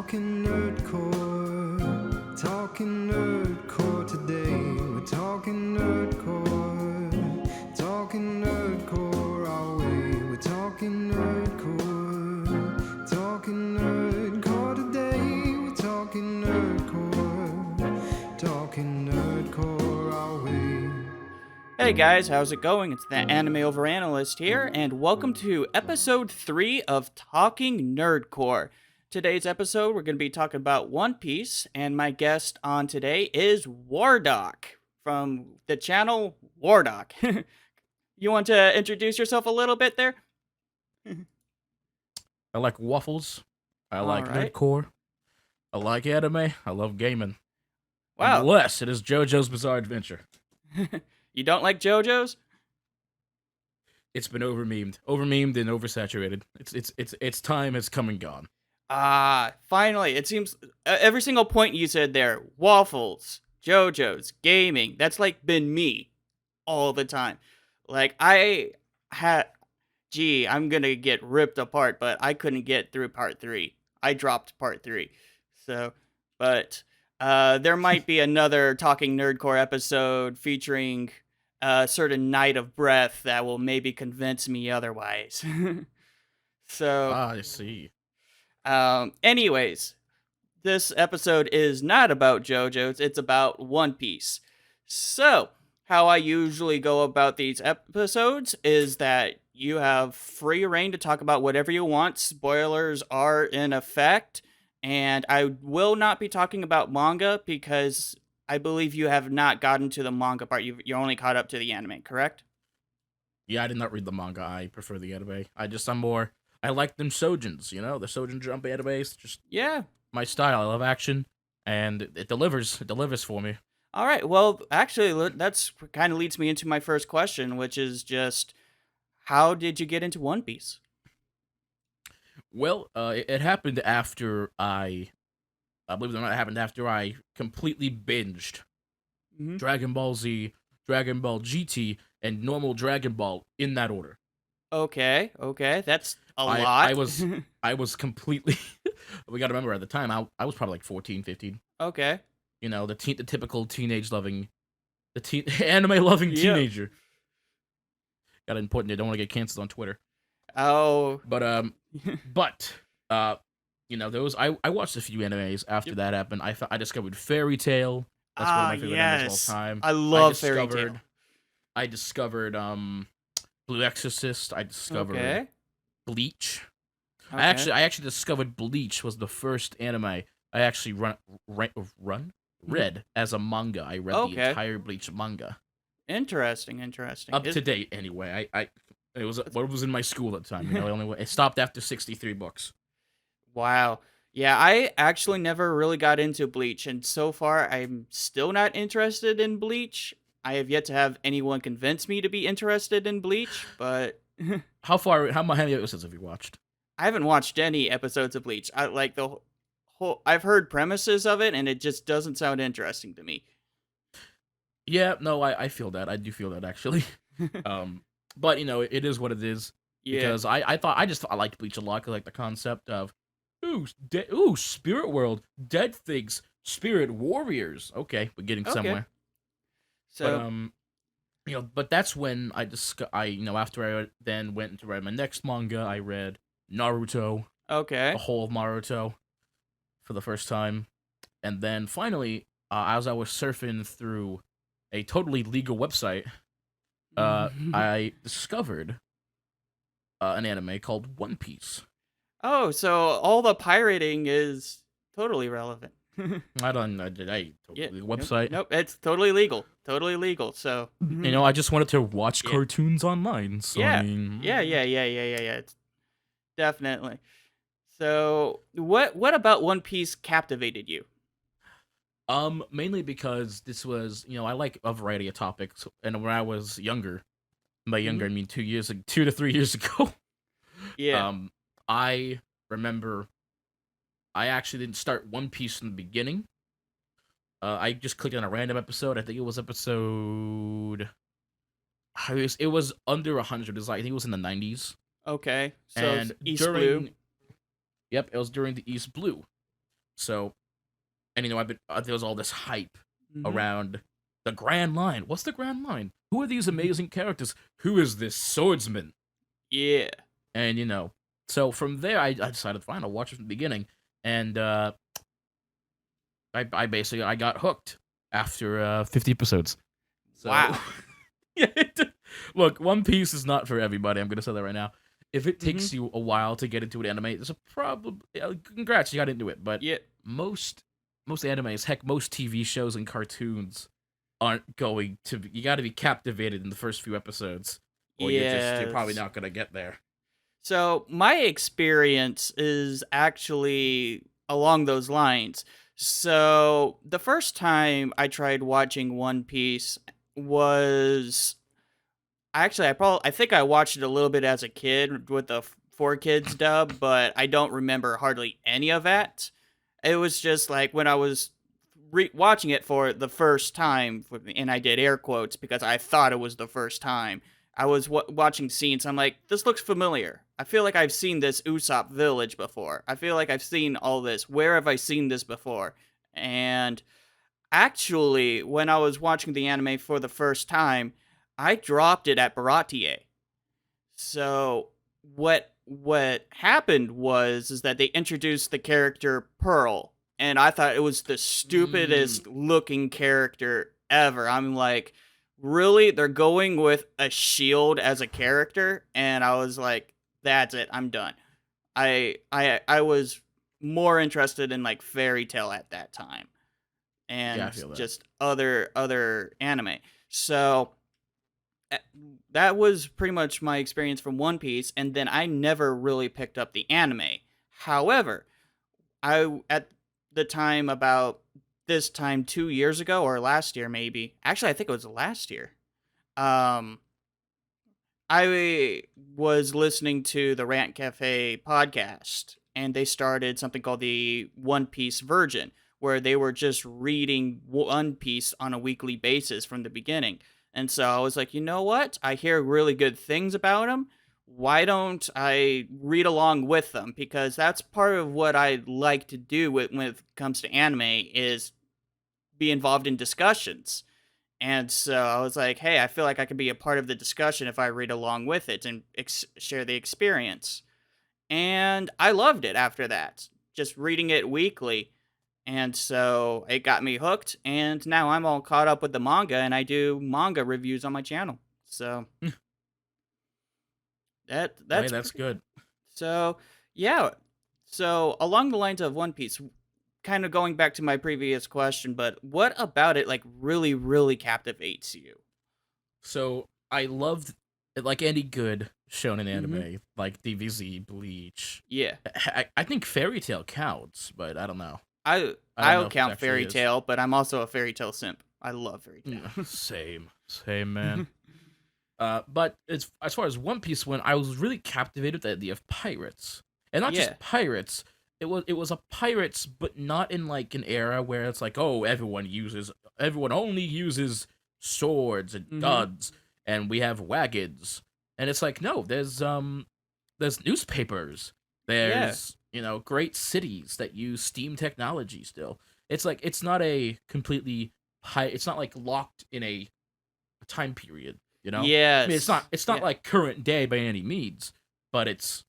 Talking Nerdcore, Talking Nerdcore today. We're talking Nerdcore, Talking Nerdcore our way. We're talking Nerdcore, Talking Nerdcore today. We're talking Nerdcore, Talking Nerdcore our way. Hey guys, how's it going? It's the animeoveranalyst here, and welcome to episode 3 of Talking Nerdcore. Today's episode, we're going to be talking about One Piece, and my guest on today is Wardoc from the channel Wardoc. You want to introduce yourself a little bit there? I like waffles. I like Alright. nerdcore. I like anime. I love gaming. Wow. Unless it is JoJo's Bizarre Adventure. You don't like JoJo's? It's been over-memed and oversaturated. Its time has come and gone. Finally. It seems every single point you said there, waffles, JoJo's, gaming, that's like been me all the time. Like I'm gonna get ripped apart, but I couldn't get through part 3. I dropped part 3. So, but there might be another Talking Nerdcore episode featuring a certain Night of Breath that will maybe convince me otherwise. So, I see. anyways, this episode is not about JoJo's, it's about One Piece. So, how I usually go about these episodes is that you have free reign to talk about whatever you want. Spoilers are in effect, and I will not be talking about manga because I believe you have not gotten to the manga part. You're only caught up to the anime, correct? Yeah, I did not read the manga. I prefer the anime. I like them shoujins, you know? The shoujin jump animes. Just Yeah. my style. I love action. And it delivers. It delivers for me. All right. Well, actually, that's kind of leads me into my first question, which is just how did you get into One Piece? Well, it happened after I believe it or not, it happened after I completely binged Mm-hmm. Dragon Ball Z, Dragon Ball GT, and normal Dragon Ball in that order. Okay. That's a lot. I was completely. We got to remember at the time I was probably like 14, 15. Okay. You know, the typical anime loving Yep. teenager. Got to important. I don't want to get canceled on Twitter. Oh. But you know, I watched a few animes after that happened. I discovered Fairy Tail. That's one of my favorite animes of all time. I love Fairy Tail. I discovered Blue Exorcist. I discovered Bleach. Okay. I actually discovered Bleach was the first anime I actually read as a manga. I read the entire Bleach manga. Interesting. Up to date, anyway. It was what was in my school at the time. You know, it stopped after 63 books. Wow. Yeah, I actually never really got into Bleach, and so far I'm still not interested in Bleach. I have yet to have anyone convince me to be interested in Bleach, but How many episodes have you watched? I haven't watched any episodes of Bleach. I like the whole. I've heard premises of it, and it just doesn't sound interesting to me. Yeah, no, I feel that. I do feel that actually. But you know, it is what it is. Yeah. Because I liked Bleach a lot. 'Cause I like the concept of spirit world, dead things, spirit warriors. Okay, we're getting somewhere. So, But that's when after I then went to read my next manga, I read Naruto, okay. the whole of Naruto, for the first time, and then finally, as I was surfing through a totally legal website, I discovered an anime called One Piece. Oh, so all the pirating is totally relevant. Website. Nope, it's totally legal. So, You know, I just wanted to watch cartoons online. So yeah. I mean, Yeah. It's definitely. So, what about One Piece captivated you? Mainly because this was, I like a variety of topics, and when I was younger, by younger I mean 2 to 3 years ago. Yeah. I remember I actually didn't start One Piece in the beginning. I just clicked on a random episode. I think it was episode. It was under 100. I think it was in the 90s. Okay. So And East Blue. Yep, it was during the East Blue. So, and I've been there was all this hype Mhm. around the Grand Line. What's the Grand Line? Who are these amazing characters? Who is this swordsman? Yeah. And so from there, I decided, fine, I'll watch it from the beginning, and I basically I got hooked after 50 episodes. So, Wow. yeah, look, One Piece is not for everybody. I'm gonna say that right now. If it takes you a while to get into an anime, there's a problem. Congrats, you got into it. But Yeah. most animes, heck, most TV shows and cartoons aren't going to. You got to be captivated in the first few episodes, or you're probably Yes. not gonna get there. So my experience is actually along those lines. So the first time I tried watching One Piece was actually I think I watched it a little bit as a kid with the 4 Kids dub, but I don't remember hardly any of that. It was just like when I was watching it for the first time, and I did air quotes because I thought it was the first time. I was watching scenes. I'm like, this looks familiar. I feel like I've seen this Usopp village before. I feel like I've seen all this. Where have I seen this before? And actually, when I was watching the anime for the first time, I dropped it at Baratie. So what happened was is that they introduced the character Pearl, and I thought it was the stupidest looking character ever. I'm like, really? They're going with a shield as a character, and I was like, that's it. I'm done. I was more interested in like Fairy Tale at that time Yeah, I and feel that. just other anime. So uh, that was pretty much my experience from One Piece, and then I never really picked up the anime. However, I at the time about this time 2 years ago or last year maybe. Actually, I think it was last year. Um, I was listening to the Rant Cafe podcast, and they started something called the One Piece Virgin, where they were just reading One Piece on a weekly basis from the beginning. And so I was like, you know what? I hear really good things about them. Why don't I read along with them? Because that's part of what I like to do when it comes to anime is be involved in discussions. And so I was like, hey, I feel like I can be a part of the discussion if I read along with it and share the experience. And I loved it after that, just reading it weekly. And so it got me hooked. And now I'm all caught up with the manga and I do manga reviews on my channel. So Hey, that's that's good. so yeah. So along the lines of One Piece, kind of going back to my previous question, but what about it like really, really captivates you? So I loved, like any good shonen Mm-hmm. anime, like DBZ, Bleach. Yeah. I think Fairy Tail counts, but I don't know. I I don't know I'll if it count actually Fairy is. Tale, but I'm also a Fairy Tale simp. I love Fairy Tale. Same, man. But as far as One Piece went, I was really captivated with the idea of pirates, and not Yeah. just pirates. It was a pirates, but not in like an era where it's like, oh, everyone only uses swords and Mm-hmm. guns, and we have wagons, and it's like, no, there's newspapers, Yeah. there's great cities that use steam technology still. It's like it's not a completely it's not like locked in a time period. I mean, Yes. it's not Yeah. like current day by any means, but it's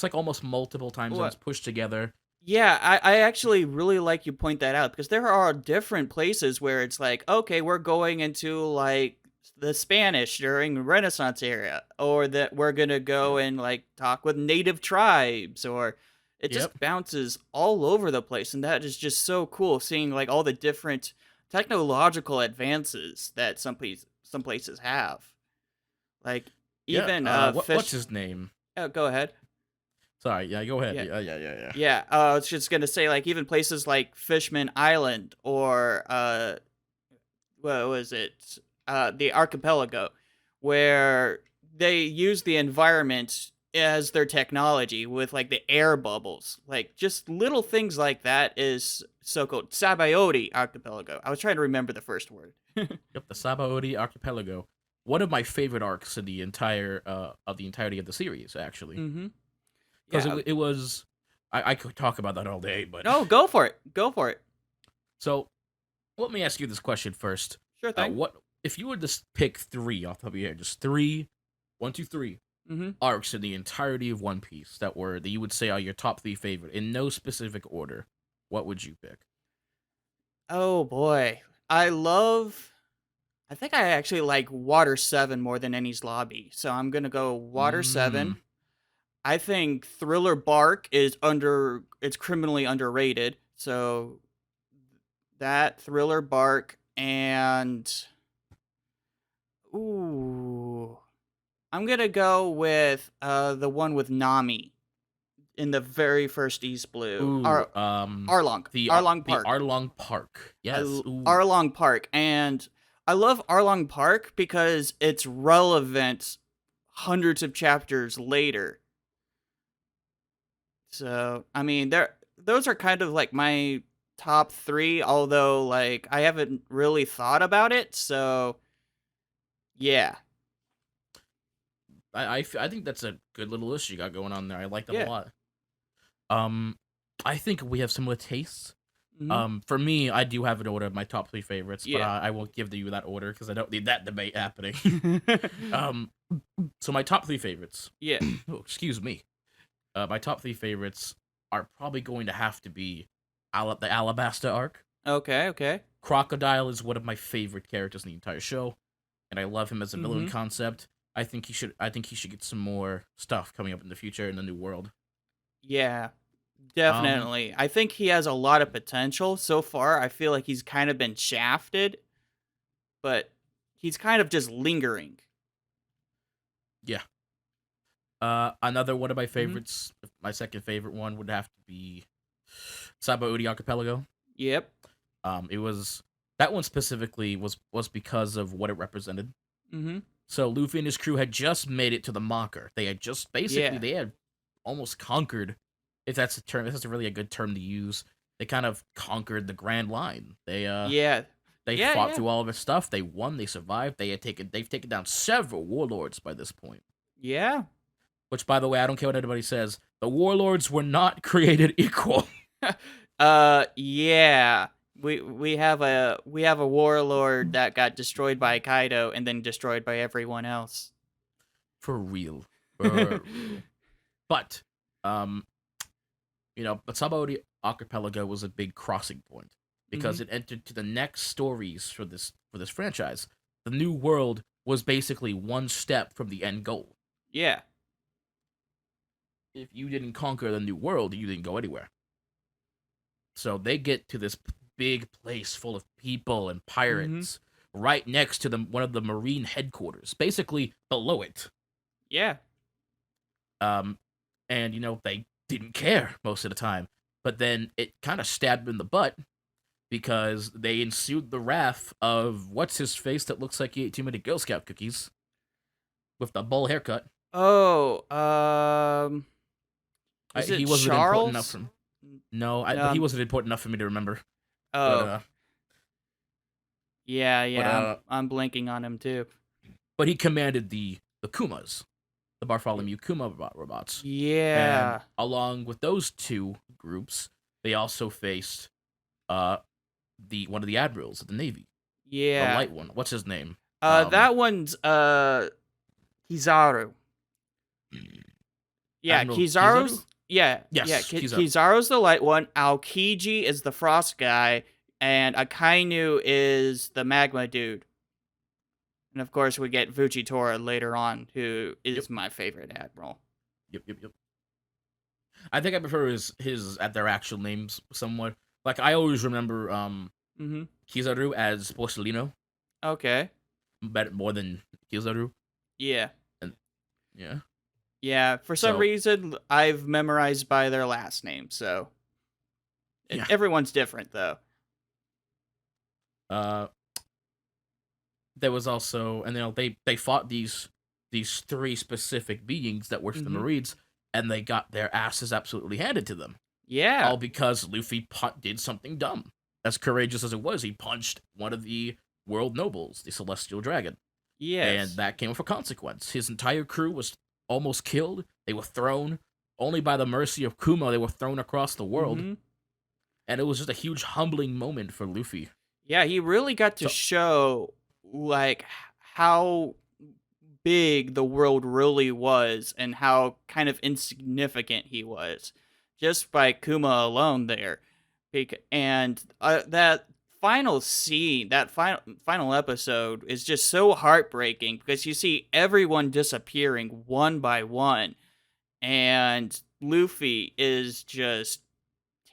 like almost multiple time zones What? pushed together. Yeah, I actually really like you point that out because there are different places where it's like, okay, we're going into like the Spanish during Renaissance era, or that we're gonna go Yep. and like talk with native tribes, or it Yep. just bounces all over the place, and that is just so cool seeing like all the different technological advances that some places have. Like Yeah. even What's fish. his name? Oh, go ahead. Sorry. Yeah. Go ahead. Yeah. Yeah. Yeah, I was just gonna say, like, even places like Fishman Island or what was it? The archipelago, where they use the environment as their technology with like the air bubbles, like just little things like that is so cool. Sabayori archipelago. I was trying to remember the first word. Yep. The Sabaody Archipelago. One of my favorite arcs in the entirety of the series, actually, Mm-hmm. because Yeah. it was I could talk about that all day, but No, go for it. Go for it. so let me ask you this question first. Sure thing. What if you were to pick three off the top of your head, just three, one, two, three Mm-hmm. arcs in the entirety of One Piece that you would say are your top three favorite in no specific order? What would you pick? Oh boy, I think I actually like Water 7 more than Enies Lobby, so I'm gonna go Water 7. I think Thriller Bark it's criminally underrated, so that Thriller Bark and ooh, I'm gonna go with the one with Nami in the very first East Blue. Ooh, Arlong. Arlong Park. The Arlong Park. Yes. Ooh. Arlong Park. And I love Arlong Park because it's relevant hundreds of chapters later. So, I mean, those are kind of like my top 3, although like I haven't really thought about it. So, yeah. I think that's a good little list you got going on there. I like them Yeah. a lot. I think we have similar tastes. Mhm. For me, I do have an order of my top 3 favorites, but Yeah. I won't give you that order because I don't need that debate happening. So my top 3 favorites. Yeah. Oh, excuse me. My top 3 favorites are probably going to have to be the Alabasta arc. Okay. Crocodile is one of my favorite characters in the entire show, and I love him as a villain Mhm. concept. I think he should get some more stuff coming up in the future in the new world. Yeah. Definitely. I think he has a lot of potential so far. I feel like he's kind of been shafted, but he's kind of just lingering. Yeah. Another one of my Mhm. favorites, my second favorite one would have to be Sabaody Archipelago. Yep. It was that one specifically was because of what it represented. Mhm. So Luffy and his crew had just made it to the Mocker. They had just Yeah. they had almost conquered, if that's a term, if that's really a good term to use. They kind of conquered the Grand Line. Yeah. They Yeah, fought yeah. through all of its stuff. They won. They survived. They've taken down several warlords by this point. Yeah. Which, by the way, I don't care what anybody says. The warlords were not created equal. Yeah. We have a warlord that got destroyed by Kaido and then destroyed by everyone else. For real. For real. But, but Sabaody Archipelago was a big crossing point because it entered to the next stories for this franchise. The new world was basically one step from the end goal. Yeah. If you didn't conquer the new world, you didn't go anywhere. So they get to this big place full of people and pirates right next to one of the marine headquarters, basically below it. Yeah. And they didn't care most of the time, but then it kind of stabbed them in the butt because they ensued the wrath of what's his face that looks like he ate too many Girl Scout cookies with the bowl haircut. Oh, is it he wasn't Charles? important enough for but he wasn't important enough for me to remember. Oh, yeah. but, I'm blanking on him too. But he commanded the Kumas, the Bartholomew Kuma robots. Yeah. And along with those two groups, they also faced one of the admirals of the Navy. Yeah. The light one. What's his name? That one's Kizaru. Yeah, Admiral Kizaru's Kizaru? yeah. Yes, Yeah, Kizaru. Kizaru's the light one, Aokiji is the frost guy, and Akainu is the magma dude. And of course we get Fujitora later on, who is my favorite admiral. Yep. I think I prefer his at their actual names somewhat. Like I always remember Kizaru as Porcelino. Okay. Better more than Kizaru. Yeah. And yeah. Yeah, for some reason I've memorized by their last name, so Yeah. Everyone's different though. There was also, and they fought these three specific beings that were the Marines, and they got their asses absolutely handed to them. Yeah. All because Luffy did something dumb. As courageous as it was, he punched one of the world nobles, the Celestial Dragon. Yes. And that came with a consequence. His entire crew was almost killed. They were thrown only by the mercy of Kuma they were thrown across the world, Mhm. and it was just a huge humbling moment for Luffy. Yeah, he really got to So- show like how big the world really was and how kind of insignificant he was just by Kuma alone there. And that final scene, that final episode is just so heartbreaking because you see everyone disappearing one by one, and Luffy is just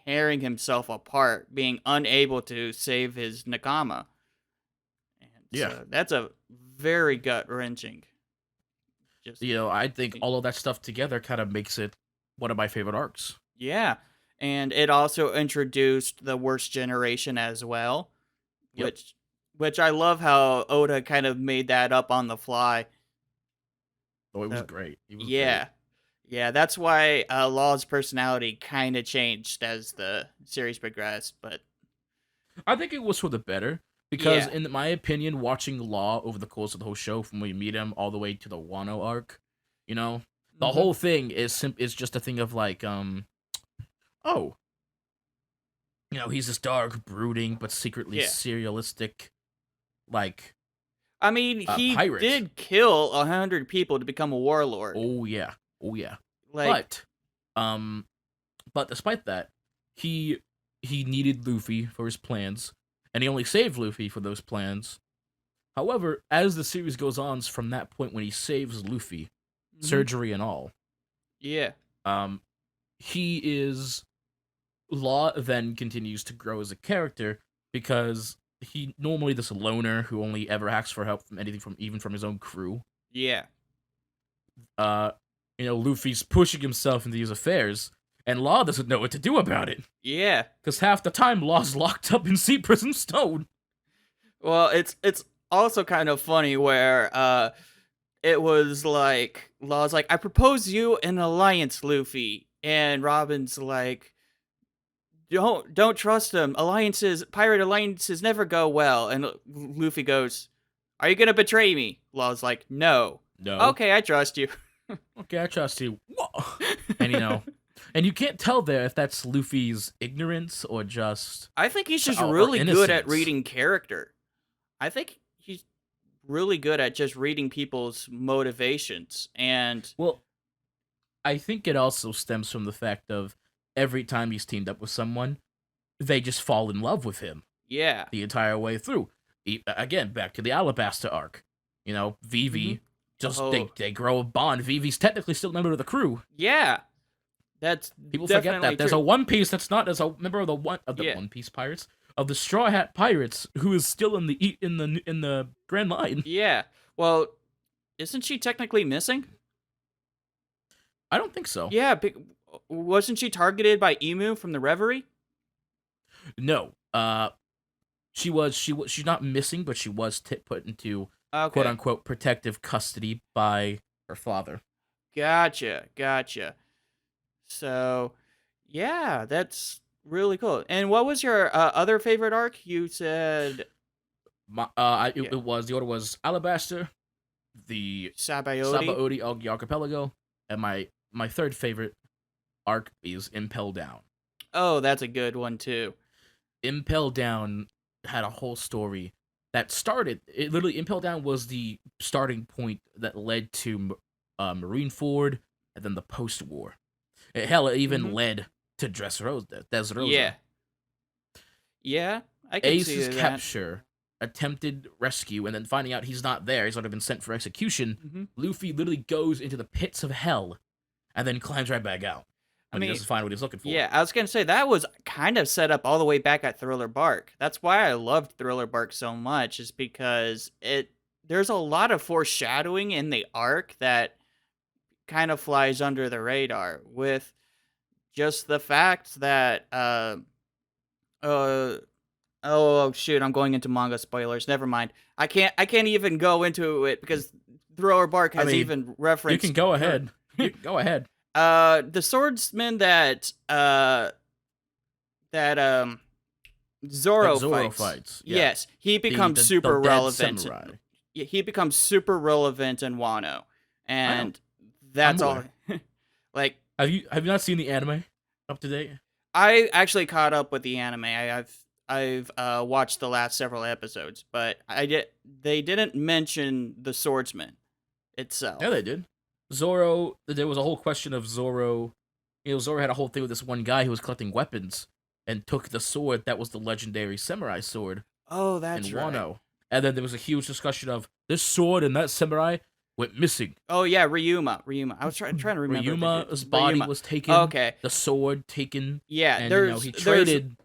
tearing himself apart, being unable to save his Nakama. And Yeah. so that's a very gut wrenching. Just I think all of that stuff together kind of makes it one of my favorite arcs. yeah, and it also introduced the worst generation as well, Yep. which I love how Oda kind of made that up on the fly. Oh, it was great. It was Yeah. Yeah, that's why Law's personality kind of changed as the series progressed, but great. I think it was for the better because, Yeah. in my opinion, watching Law over the course of the whole show, from when we meet him all the way to the Wano arc, the Mhm. whole thing is just a thing of like, oh, he's this dark, brooding, but secretly Yeah. serialistic, like, I mean, he pirate. did kill 100 people to become a warlord. Oh yeah. Like, But despite that, he needed Luffy for his plans, and he only saved Luffy for those plans. However, as the series goes on, from that point when he saves Luffy, mhm. surgery and all, Yeah. he is Law then continues to grow as a character because he normally this loner who only ever asks for help from anything even from his own crew. Yeah. Luffy's pushing himself into these affairs, and Law doesn't know what to do about it. Yeah. Because half the time, Law's locked up in Sea Prison Stone. Well, it's also kind of funny where it was like Law's like, I propose you an alliance, Luffy, and Robin's like, don't trust him. Pirate alliances never go well. And Luffy goes, are you gonna betray me? Law's like, no. No. Okay, I trust you. Okay, I trust you. And and you can't tell there if that's Luffy's ignorance or just. I think he's just or really good at innocence. reading character. I think he's really good at just reading people's motivations. And Well, I think it also stems from the fact of every time he's teamed up with someone, they just fall in love with him yeah. the entire way through. Again, back to the Alabasta arc. Vivi, just Oh. they grow a bond. Vivi's technically still a member of the crew. Yeah. That's People forget definitely that there's true. a One Piece that's not as a member of the Yeah. One Piece pirates of the Straw Hat Pirates who is still in the Grand Line. Yeah. Well, isn't she technically missing? I don't think so. Yeah. Wasn't she targeted by Emu from the Reverie? No. She's not missing, but she was put into Okay. quote unquote protective custody by her father. Gotcha. So, yeah, that's really cool. And what was your other favorite arc? You said It was the order was Alabaster, the Sabaody. Sabaody Archipelago, and my third favorite arc is Impel Down. Oh, that's a good one too. Impel Down had a whole story that started. It literally Impel Down was the starting point that led to Marineford and then the post-war. Hell, it even led to Dressrosa. Yeah, I can see Ace's that. capture, attempted rescue, and then finding out he's not there, he's already been sent for execution. Mhm. Luffy literally goes into the pits of hell and then climbs right back out when he doesn't find what he's looking for. Yeah, I was gonna say that was kind of set up all the way back at Thriller Bark. That's why I loved Thriller Bark so much, is because there's a lot of foreshadowing in the arc that kind of flies under the radar, with just the fact that oh shoot, I'm going into manga spoilers. Never mind. I can't even go into it because Thriller Bark has even referenced. You can go ahead. You can go ahead. The swordsman that Zoro fights. Yeah. Yes, he becomes The super dead relevant. samurai. He becomes super relevant in Wano, and that's I'm all. Like, Have you not seen the anime up to date? I actually caught up with the anime. I've watched the last several episodes, but they didn't mention the swordsman Yeah, itself. they did. Zoro. There was a whole question of Zoro. Zoro had a whole thing with this one guy who was collecting weapons and took the sword that was the legendary samurai sword Oh, in that's right. Wano. And then there was a huge discussion of this sword and that samurai went missing. Oh yeah, Ryuma. I was trying to remember. Ryuma's body was taken. Okay. The sword taken. Yeah, And he there's traded.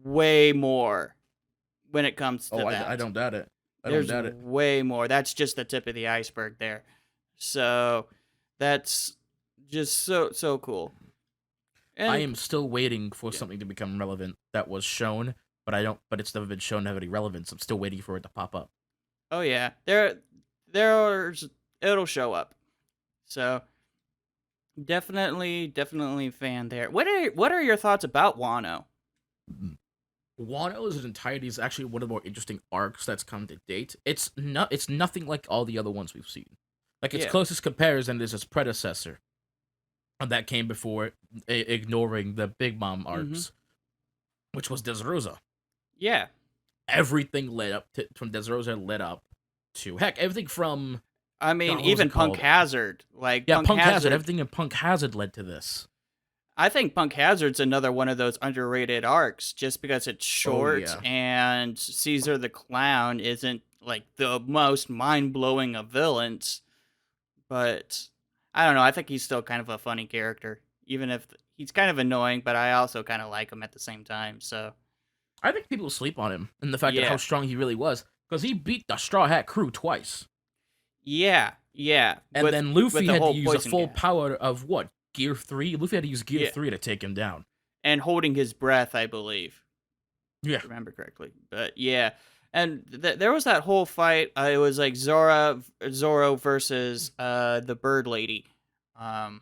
way more when it comes to Oh, that. I don't doubt it. There's way more. That's just the tip of the iceberg there. So that's just so cool. And I am still waiting for something to become relevant that was shown, but it's never been shown to have any relevance. I'm still waiting for it to pop up. oh yeah, it'll show up. So definitely fan there. What are your thoughts about Wano? Wano as an entirety is actually one of the more interesting arcs that's come to date. It's nothing like all the other ones we've seen. Like its Yeah. closest comparison is its predecessor, and that came before ignoring the Big Mom arcs, which was Dressrosa. Yeah. Everything from Dressrosa led up to heck everything from I mean, God, what was even it Punk called? Hazard, like Punk Hazard. Everything in Punk Hazard led to this. I think Punk Hazard's another one of those underrated arcs, just because it's short yeah. and Caesar the Clown isn't like the most mind blowing of villains. But I don't know. I think he's still kind of a funny character, even if he's kind of annoying. But I also kind of like him at the same time. So I think people sleep on him and the fact that Yeah. how strong he really was because he beat the Straw Hat Crew twice. yeah. And then Luffy the had to whole use a poison full gas. power of what? Gear 3? Luffy had to use Gear Yeah. 3 to take him down. And holding his breath, I believe. Yeah. If I remember correctly. But yeah. And there was that whole fight. It was like Zoro versus the Bird Lady. I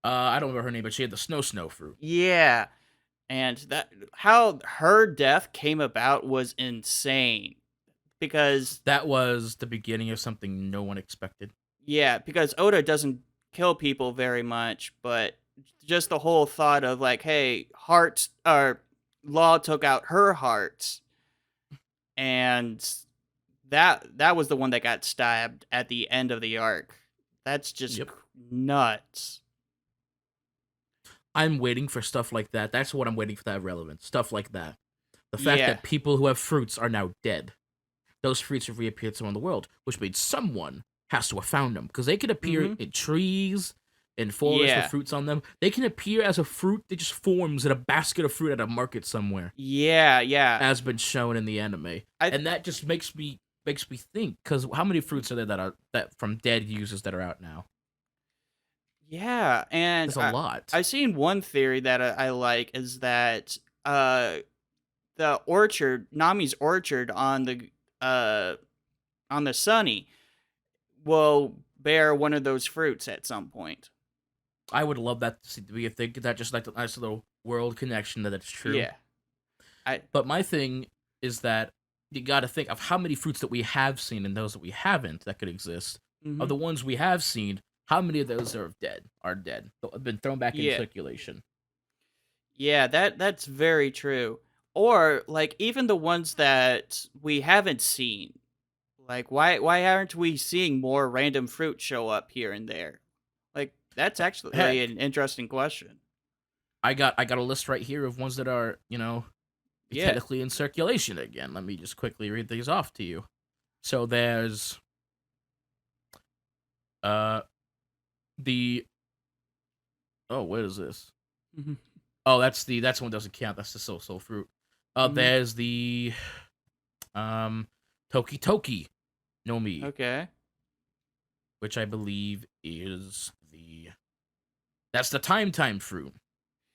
don't remember her name, but she had the snow fruit. Yeah. And how her death came about was insane. Because That was the beginning of something no one expected. yeah, because Oda doesn't kill people very much, but just the whole thought of like, hey, Law took out her heart, and that was the one that got stabbed at the end of the arc. That's just Yep. nuts. I'm waiting for stuff like that. That's what I'm waiting for that relevance. Stuff like that. The fact Yeah. that people who have fruits are now dead. Those fruits have reappeared somewhere in the world, which means someone has to have found them. Because they can appear in trees, in forests Yeah. with fruits on them. They can appear as a fruit that just forms in a basket of fruit at a market somewhere, Yeah. as been shown in the anime. And that just makes me think, because how many fruits are there that from dead users that are out now? Yeah, and There's a lot. I've seen one theory that I like is that the orchard, Nami's orchard on the Sunny will bear one of those fruits at some point. I would love that to be a thing. That just like a nice little world connection that it's true. Yeah. But my thing is that you got to think of how many fruits that we have seen and those that we haven't that could exist. Of the ones we have seen, how many of those are dead? Have been thrown back in circulation. Yeah, that's very true. Or like even the ones that we haven't seen. Like why aren't we seeing more random fruit show up here and there? Like that's actually Heck. an interesting question. I got a list right here of ones that are, Yeah. technically in circulation again. Let me just quickly read these off to you. So there's what is this? Oh, that's one doesn't count. That's the soul fruit. There's the Toki no Mi, Okay. which I believe is that's the time fruit,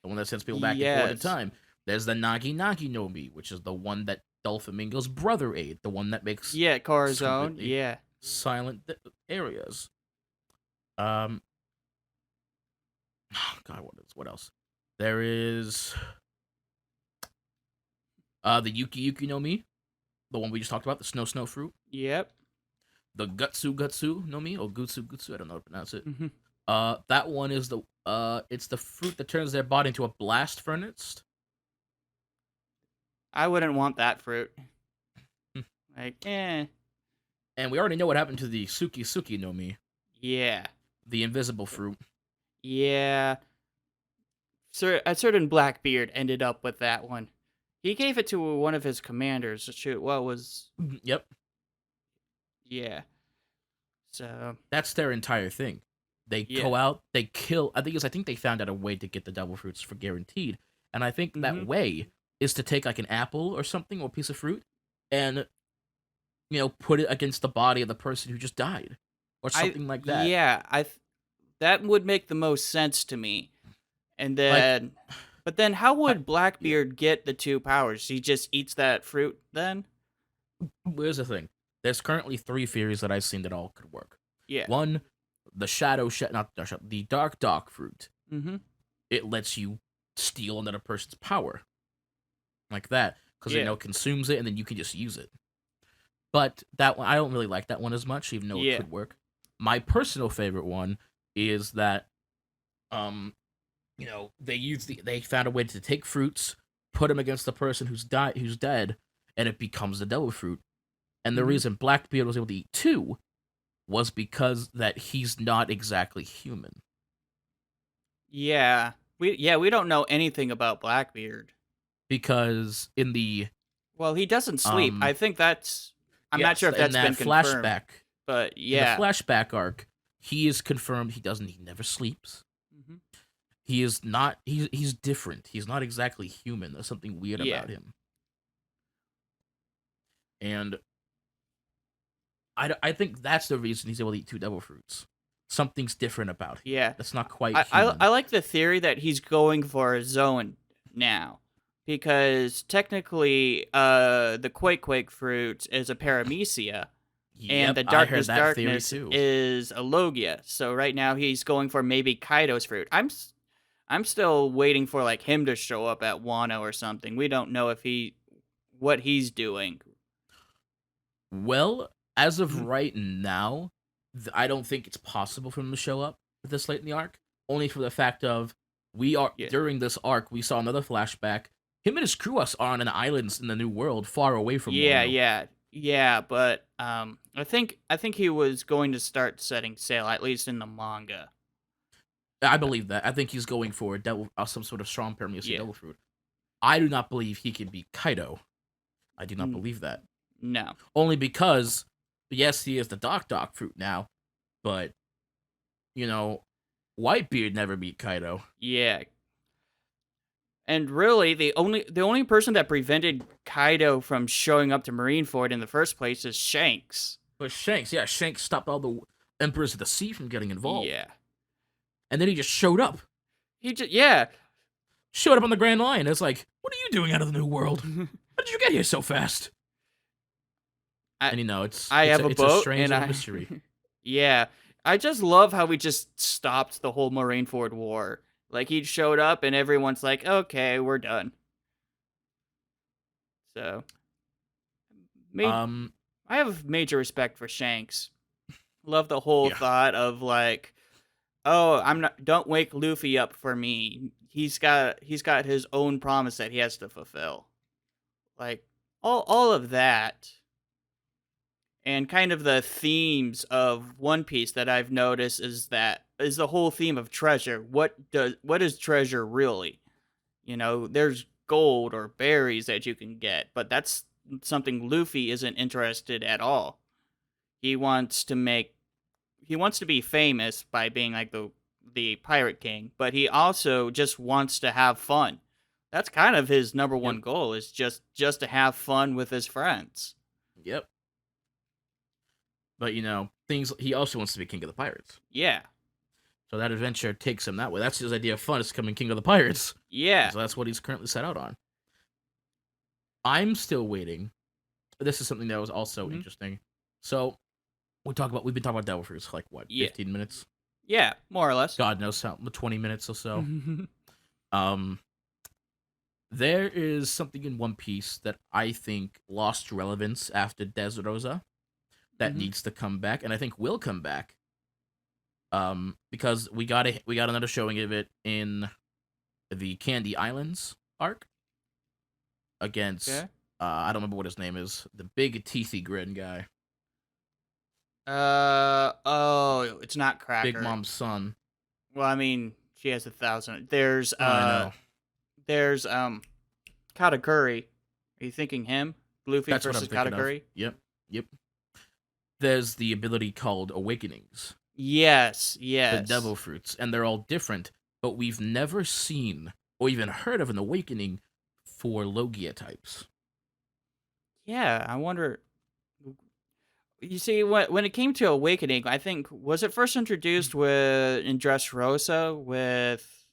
the one that sends people back and forth in Yes. time. There's the Nagi no Mi, which is the one that Doflamingo's brother ate, the one that makes Yeah, Corazon. completely Yeah. silent areas. God, what else? There is the Yuki no Mi, the one we just talked about, the snow fruit. Yep. The Gutsu no Mi, or Gutsu, I don't know how to pronounce it. Mhm. That one is the It's the fruit that turns their body into a blast furnace. I wouldn't want that fruit. Hmm. Like, eh. And we already know what happened to the Suki no Mi, Yeah. the invisible fruit. Yeah. A certain Blackbeard ended up with that one. He gave it to one of his commanders. Shoot, what was... Yep. Yeah. So... That's their entire thing. They go out, they kill... I think they found out a way to get the devil fruits for guaranteed. And I think that way is to take like an apple or something, or a piece of fruit, and, put it against the body of the person who just died. Or something like that. Yeah, that would make the most sense to me. And then... But then how would Blackbeard get the 2 powers? He just eats that fruit then? Here's the thing. There's currently 3 theories that I've seen that all could work. Yeah. One, the dark fruit. Mm-hmm. It lets you steal another person's power. Like that. Because it consumes it and then you can just use it. But that one, I don't really like that one as much, even though it could work. My personal favorite one is that they found a way to take fruits, put them against the person who's dead, and it becomes the devil fruit. And the reason Blackbeard was able to eat 2 was because that he's not exactly human. Yeah. We don't know anything about Blackbeard. Because in the... Well, he doesn't sleep. I think that's... I'm not sure if that's been confirmed. Flashback, but yeah. In the flashback arc, he is confirmed he never sleeps. He is not. He's different. He's not exactly human. There's something weird about him. And I think that's the reason he's able to eat 2 devil fruits. Something's different about him. Yeah. That's not quite human. I like the theory that he's going for a Zoan now. Because technically, the Quake fruit is a Paramecia. And the darkness is a Logia. So right now he's going for maybe Kaido's fruit. I'm still waiting for like him to show up at Wano or something. We don't know what he's doing. Well, as of right now, I don't think it's possible for him to show up this late in the arc. Only for the fact of during this arc, we saw another flashback. Him and his crew are on an island in the New World, far away from Wano. Yeah. But I think he was going to start setting sail, at least in the manga. I believe that. I think he's going for some sort of strong Paramecia devil fruit. I do not believe he can beat Kaido. I do not believe that. No. Only because, yes, he is the dark fruit now, but, Whitebeard never beat Kaido. Yeah. And really, the only person that prevented Kaido from showing up to Marineford in the first place is Shanks. But Shanks stopped all the Emperors of the Sea from getting involved. Yeah. And then he just showed up. Showed up on the Grand Line. It's like, what are you doing out of the New World? How did you get here so fast? I have a boat, strange and mystery. Yeah. I just love how we just stopped the whole Marineford War. Like, he showed up and everyone's like, okay, we're done. So, I have major respect for Shanks. Love the whole thought of like, don't wake Luffy up for me. He's got his own promise that he has to fulfill. Like, all of that. And kind of the themes of One Piece that I've noticed is the whole theme of treasure. What is treasure really? There's gold or berries that you can get, but that's something Luffy isn't interested at all. He wants to be famous by being like the Pirate King, but he also just wants to have fun. That's kind of his number one goal, is just to have fun with his friends. Yep. But, he also wants to be king of the pirates. Yeah. So that adventure takes him that way. That's his idea of fun, is becoming king of the pirates. Yeah. So that's what he's currently set out on. I'm still waiting. This is something that was also interesting. So, we've been talking about devil fruits for 15 minutes? Yeah, more or less. God knows how, 20 minutes or so. There is something in One Piece that I think lost relevance after Dressrosa that needs to come back, and I think will come back. Because we got another showing of it in the Candy Islands arc against Okay. I don't remember what his name is, the big teethy grin guy, Oh, it's not Big Cracker. Mom's son. Well, I mean, she has 1,000. There's I know. there's Katakuri. Are you thinking him? Luffy That's what I'm versus thinking of. Katakuri? Yep. There's the ability called Awakenings, Yes, the yes. Devil Fruits, and they're all different, but we've never seen or even heard of an awakening for Logia types. Yeah, I wonder. You see, when it came to Awakening, I think was it first introduced with in Dressrosa with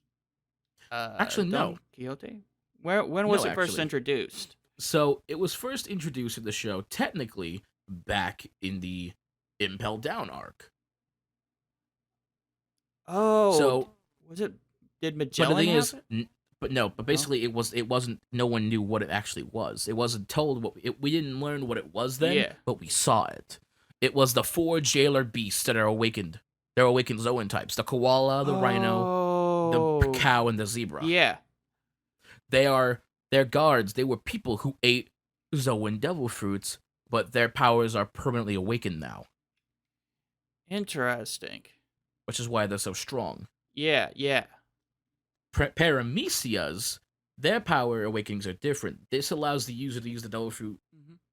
Actually, Don no. Quixote? When was No, it first actually. introduced? So it was first introduced in the show, technically, back in the Impel Down arc. Oh, So, was it? Did but the Magellan thing have is, it? but basically, it wasn't. No one knew what it actually was. It wasn't told we didn't learn what it was then, Yeah. but we saw it. It was the 4 jailer beasts that are awakened. They're awakened Zoan types: the koala, the rhino, the Oh, cow, and the zebra. yeah. They're guards. They were people who ate Zoan devil fruits, but their powers are permanently awakened now, Interesting. which is why they're so strong. Yeah, yeah. Paramecias, their power awakenings are different. This allows the user to use the devil fruit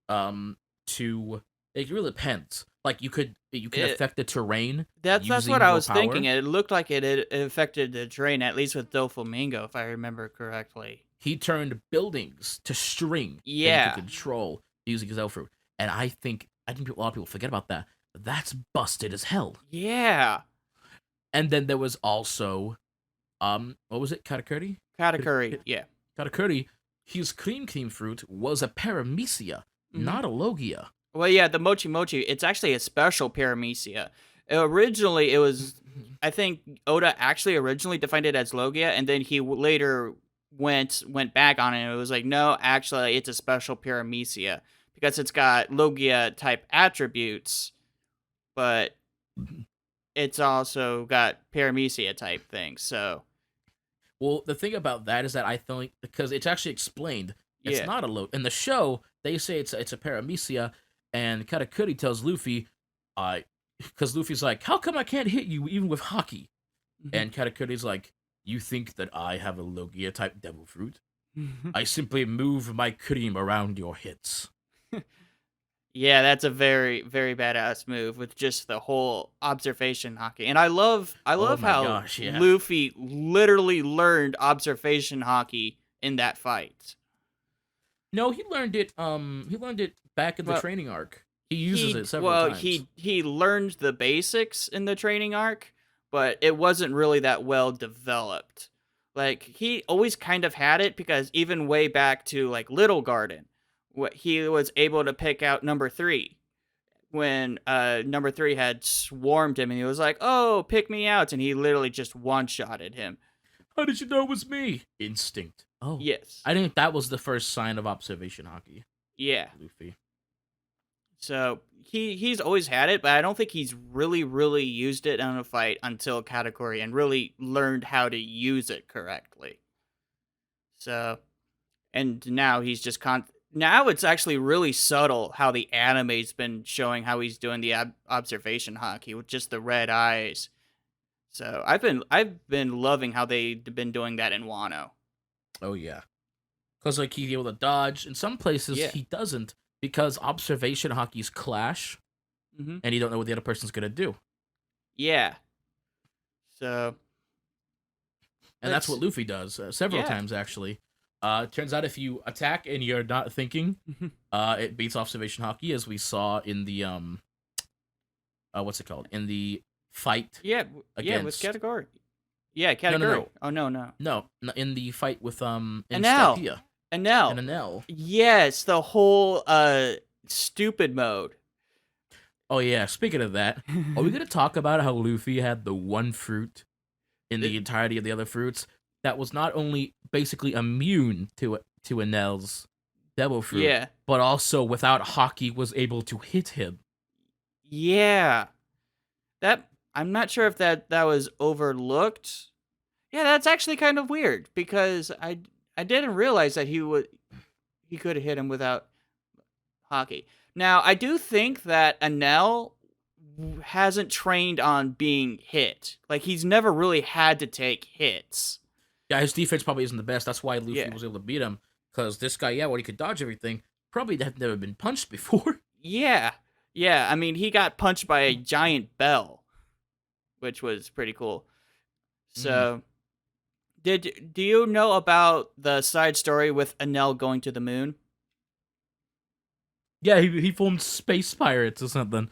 to it really depends. Like you could affect the terrain. That's using what I your was power. thinking. It looked like it affected the terrain, at least with Doflamingo, if I remember correctly. He turned buildings to string that he Yeah. could control using his devil fruit. And I think a lot of people forget about that. That's busted as hell. Yeah. And then there was also what was it? Katakuri? Katakuri, yeah. Katakuri, his cream fruit was a paramecia, not a logia. Well, yeah, the Mochi Mochi, it's actually a special paramecia. Originally, it was, I think Oda actually originally defined it as Logia, and then he later went back on it, and it was like, no, actually, it's a special paramecia, because it's got Logia-type attributes, but it's also got paramecia-type things, so... Well, the thing about that is that I think, because it's actually explained, it's Yeah. not a logia. In the show, they say it's a paramecia, and Katakuri tells Luffy, because Luffy's like, how come I can't hit you even with hockey? And Katakuri's like, you think that I have a Logia type devil fruit? I simply move my cream around your hits. Yeah, that's a very, very badass move with just the whole observation hockey. And I love my how gosh, yeah. Luffy literally learned observation hockey in that fight. No, he learned it back in the Well, training arc. He uses it several times. He learned the basics in the training arc, but it wasn't really that well developed. Like he always kind of had it because even way back to like Little Garden, he was able to pick out number 3 when number 3 had swarmed him, and he was like, "Oh, pick me out," and he literally just one-shotted him. How did you know it was me? Instinct. Oh, Yes. I think that was the first sign of observation hockey. Yeah. Luffy. So he's always had it, but I don't think he's really used it in a fight until Katakuri and really learned how to use it correctly. So, and now he's just now it's actually really subtle how the anime's been showing how he's doing the observation hockey with just the red eyes. So I've been loving how they've been doing that in Wano. Oh yeah, because like he's able to dodge. In some places Yeah. he doesn't because observation hockey's clash, and you don't know what the other person's gonna do. Yeah. So. And that's what Luffy does several times actually. Turns out if you attack and you're not thinking, it beats observation hockey, as we saw in the what's it called? In the fight. Yeah, with Katakuri. Yeah, Katakuri. No. Oh No, in the fight with Enel. Enel. Enel. And Enel. Yes, the whole stupid mode. Oh yeah, speaking of that, are we gonna talk about how Luffy had the one fruit in the entirety of the other fruits that was not only basically immune to Enel's devil fruit, but also without hockey was able to hit him? Yeah. I'm not sure if that was overlooked. Yeah, that's actually kind of weird because I didn't realize that he could have hit him without hockey. Now, I do think that Anel hasn't trained on being hit. Like, he's never really had to take hits. Yeah, his defense probably isn't the best. That's why Luffy Yeah. was able to beat him. Because this guy, when he could dodge everything, probably had never been punched before. Yeah. Yeah, I mean, he got punched by a giant bell, which was pretty cool. So, do you know about the side story with Anel going to the moon? Yeah, he formed space pirates or something.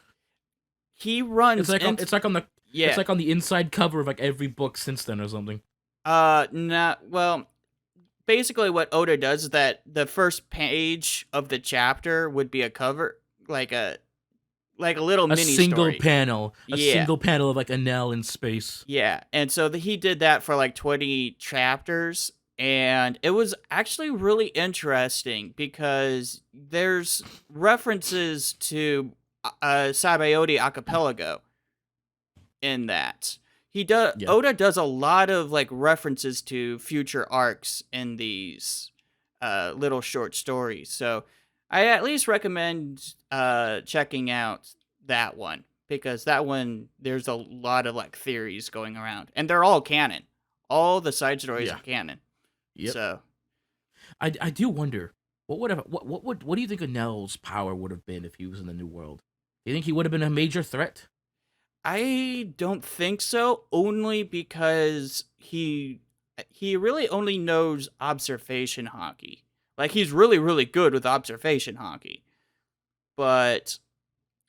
He runs It's like on the yeah. It's like on the inside cover of like every book since then or something. Well, basically what Oda does is that the first page of the chapter would be a cover, like a little mini single story. panel, a Yeah. single panel of like Anel in space. Yeah, and so he did that for like 20 chapters, and it was actually really interesting because there's references to Sabaody Archipelago in that. Yeah. Oda does a lot of like references to future arcs in these little short stories. So I at least recommend checking out that one because that one there's a lot of like theories going around and they're all canon. All the side stories are canon. Yep. So I do wonder what do you think Anel's power would have been if he was in the New World? Do you think he would have been a major threat? I don't think so, only because he really only knows observation hockey. Like he's really really good with observation hockey. But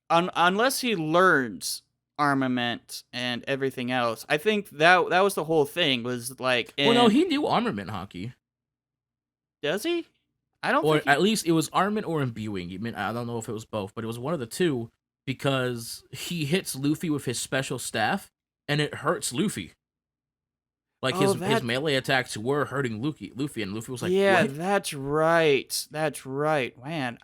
unless he learns armament and everything else, I think that was the whole thing was like Well, no, he knew armament hockey. Does he? I don't or think at least it was armament or imbuing. I don't know if it was both, but it was one of the two because he hits Luffy with his special staff and it hurts Luffy. Like his melee attacks were hurting Luffy, and Luffy was like, "Yeah, what? That's right, man."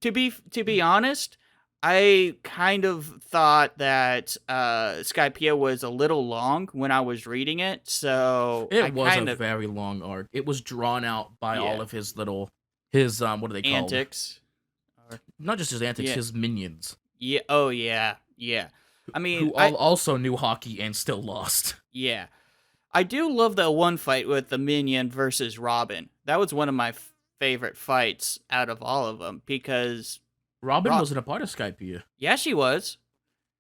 To be honest, I kind of thought that Skypiea was a little long when I was reading it, so It was a very long arc. It was drawn out by all of his what are they called? Antics. Not just his antics, his minions. Yeah. Oh yeah. Yeah. I mean, who also knew hockey and still lost. Yeah. I do love the one fight with the minion versus Robin. That was one of my favorite fights out of all of them because Robin wasn't a part of Skypiea. Yeah, she was.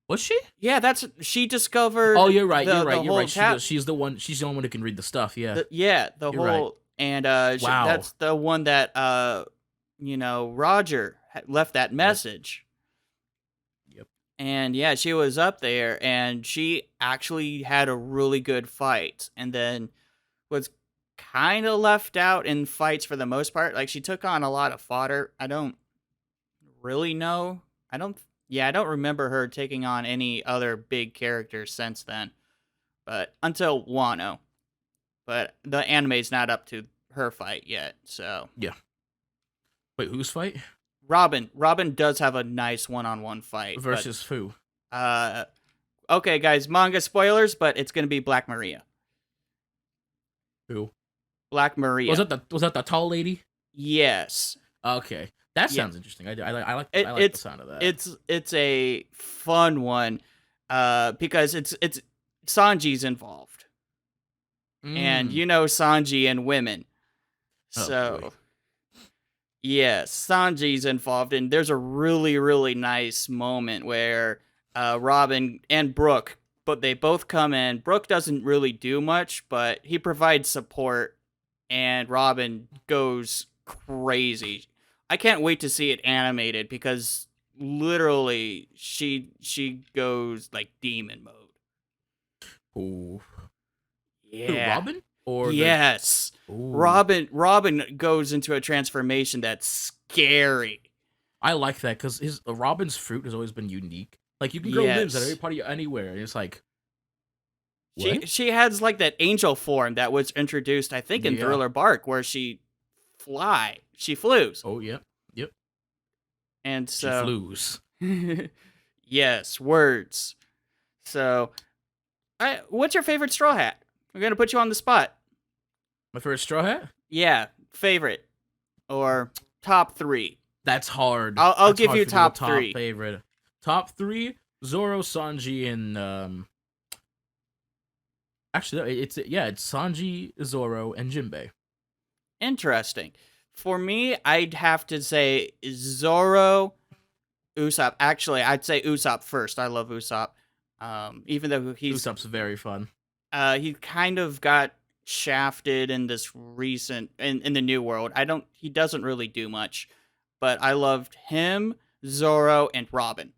Was she? Yeah, she discovered. Oh, you're right. You're right. She's the one. She's the only one who can read the stuff. Yeah. The whole. Right. And wow. That's the one that Roger left that message. Yep. And yeah, she was up there, and she actually had a really good fight, and then was kind of left out in fights for the most part. Like she took on a lot of fodder. I don't really know. I don't remember her taking on any other big characters since then. But until Wano. But the anime's not up to her fight yet, so. Yeah. Wait, whose fight? Robin. Robin does have a nice one-on-one fight. Versus who? Okay, guys, manga spoilers, but it's going to be Black Maria. Who? Black Maria. Was that the tall lady? Yes. Okay. That sounds interesting. I like the sound of that. It's a fun one because it's Sanji's involved. And Sanji and women. So yes, Sanji's involved, and there's a really, really nice moment where Robin and Brooke, but they both come in. Brooke doesn't really do much, but he provides support, and Robin goes crazy. I can't wait to see it animated because literally she goes like demon mode. Ooh. Yeah. Who, Robin? Or yes. Robin goes into a transformation that's scary. I like that because Robin's fruit has always been unique. Like you can grow limbs at every part of anywhere, and it's like she has like that angel form that was introduced, I think, in Thriller Bark, where she flews. Oh yep. And so she flews. yes, words. So, what's your favorite Straw Hat? We're gonna put you on the spot. My favorite Straw Hat? Yeah, favorite or top 3. That's hard. I'll That's give hard you for me to go top 3. favorite. Top 3: Zoro, Sanji, and actually, it's Sanji, Zoro, and Jinbei. Interesting. For me, I'd have to say Zoro, Usopp. Actually, I'd say Usopp first. I love Usopp. Even though Usopp's very fun. he kind of got shafted in this recent in the new world. He doesn't really do much, but I loved him, Zoro, and Robin.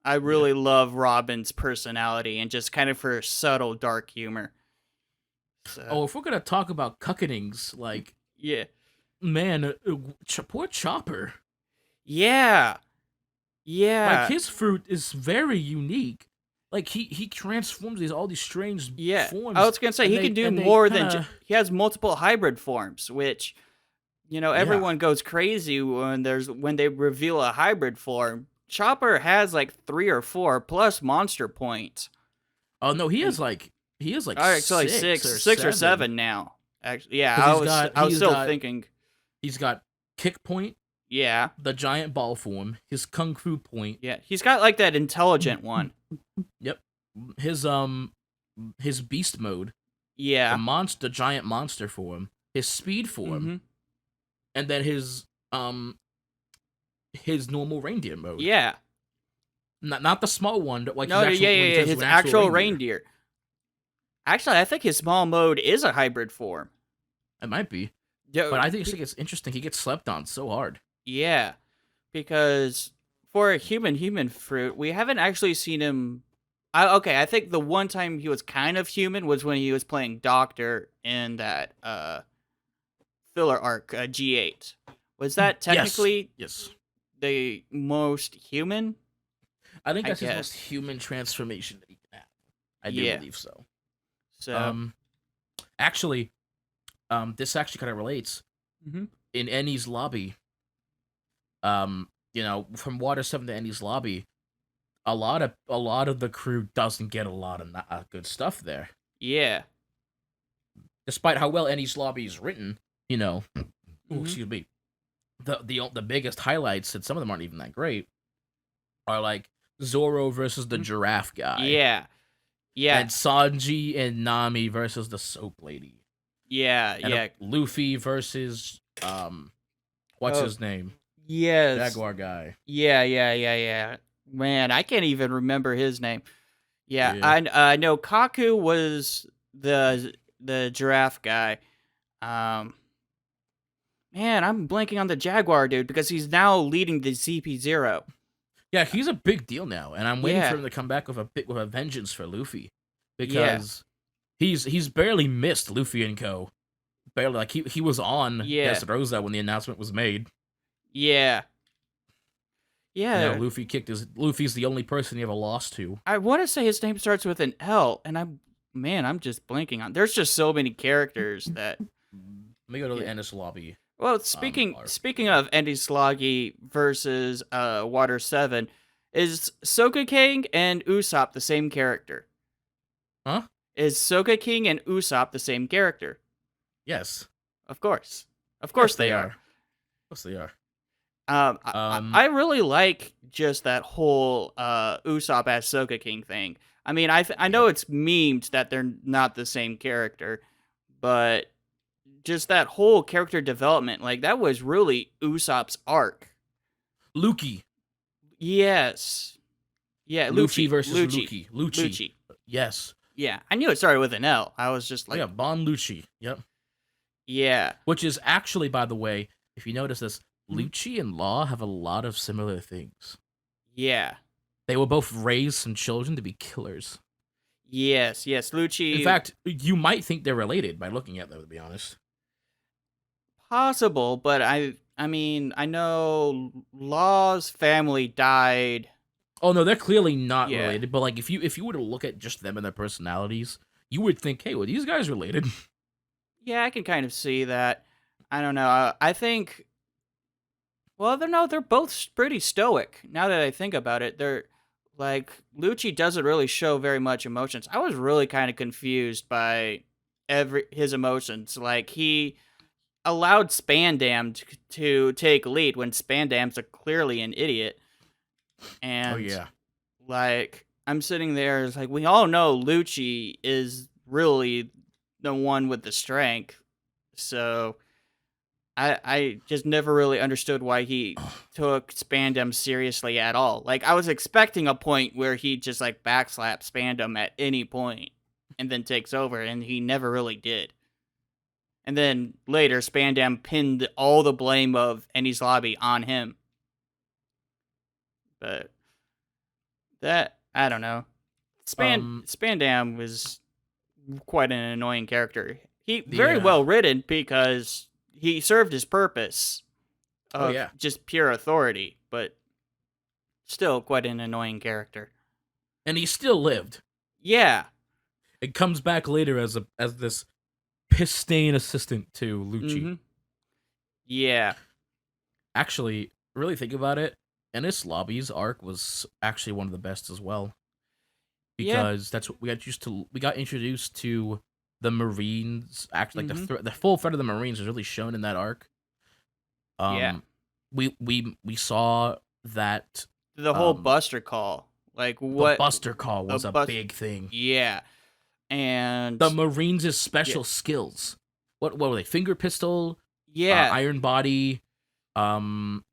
I really love Robin's personality and just kind of her subtle dark humor. So, Oh, if we're gonna talk about cuckenings, like, yeah. man, poor Chopper. Yeah. Yeah. Like, his fruit is very unique. Like, he transforms all these strange forms. I was gonna say he can do more than he has multiple hybrid forms, which everyone goes crazy when they reveal a hybrid form. Chopper has like 3 or 4 plus monster points. Oh no, he has like actually six or seven now. Actually, yeah, I was still thinking. He's got kick point. Yeah. The giant ball form. His kung fu point. Yeah, he's got like that intelligent one. Yep. His beast mode. Yeah. The giant monster form. His speed form. And then his normal reindeer mode. Yeah. Not the small one, but like his actual reindeer. Actually, I think his small mode is a hybrid form. It might be. Yeah, but I think it's interesting. He gets slept on so hard. Yeah, because for a human fruit, we haven't actually seen him. I think the one time he was kind of human was when he was playing Doctor in that filler arc, G8. Was that technically the most human? I think that's his most human transformation that he can have. I do believe so. So, actually, this actually kind of relates. In Ennie's lobby, from Water 7 to Ennie's lobby, a lot of the crew doesn't get a lot of good stuff there. Yeah. Despite how well Ennie's lobby is written, excuse me, the biggest highlights, and some of them aren't even that great, are like Zoro versus the giraffe guy. Yeah. Yeah. And Sanji and Nami versus the soap lady. Yeah, and Luffy versus what's his name? Yes. Jaguar guy. Yeah. Man, I can't even remember his name. Yeah. I know Kaku was the giraffe guy. Man, I'm blanking on the Jaguar dude because he's now leading the CP0. Yeah, he's a big deal now, and I'm waiting for him to come back with a vengeance for Luffy, because he's barely missed Luffy and Co. Barely, like he was on Dressrosa when the announcement was made. Yeah. Luffy's the only person he ever lost to. I want to say his name starts with an L, and I'm just blanking on. There's just so many characters that. Let me go to the Ennis lobby. Well, speaking of Ennis lobby versus Water 7, is Sogeking and Usopp the same character? Huh? Is Sogeking and Usopp the same character? Yes. Of course. Of course they are. Of course they are. I really like just that whole Usopp as Sogeking thing. I mean, I know it's memed that they're not the same character, but just that whole character development, like, that was really Usopp's arc. Luffy. Yes. Yeah, Lucci versus Lucci. Lucci. Yes. Yeah, I knew it started with an L. I was just like... Bon Lucci. Yep. Yeah. Which is actually, by the way, if you notice this, Lucci and Law have a lot of similar things. Yeah. They will both raise some children to be killers. Yes, Lucci... In fact, you might think they're related by looking at them, to be honest. Possible, but I mean, I know Law's family died. Oh no, they're clearly not related. But like, if you were to look at just them and their personalities, you would think, hey, well, these guys related. Yeah, I can kind of see that. I don't know. I think. Well, they're both pretty stoic. Now that I think about it, they're like Lucci doesn't really show very much emotions. I was really kind of confused by his emotions. Like he allowed Spandam to take lead when Spandam's clearly an idiot. Oh And yeah. like I'm sitting there, it's like we all know Lucci is really the one with the strength. So I just never really understood why he took Spandam seriously at all. Like I was expecting a point where he just like backslap Spandam at any point and then takes over, and he never really did. And then later, Spandam pinned all the blame of Ennie's Lobby on him. But that, I don't know. Spandam was quite an annoying character. He very Yeah. well written because he served his purpose of just pure authority, but still quite an annoying character. And he still lived. Yeah. It comes back later as this pisstain assistant to Lucci. Mm-hmm. Yeah. Actually, really think about it, Ennis Lobby's arc was actually one of the best as well. Because that's what we got introduced to the Marines. Actually, like the full threat of the Marines was really shown in that arc. We saw that the whole Buster call. Like what the Buster call was a big thing. Yeah. And the Marines' special skills. What were they? Finger pistol? Yeah. Iron body. The one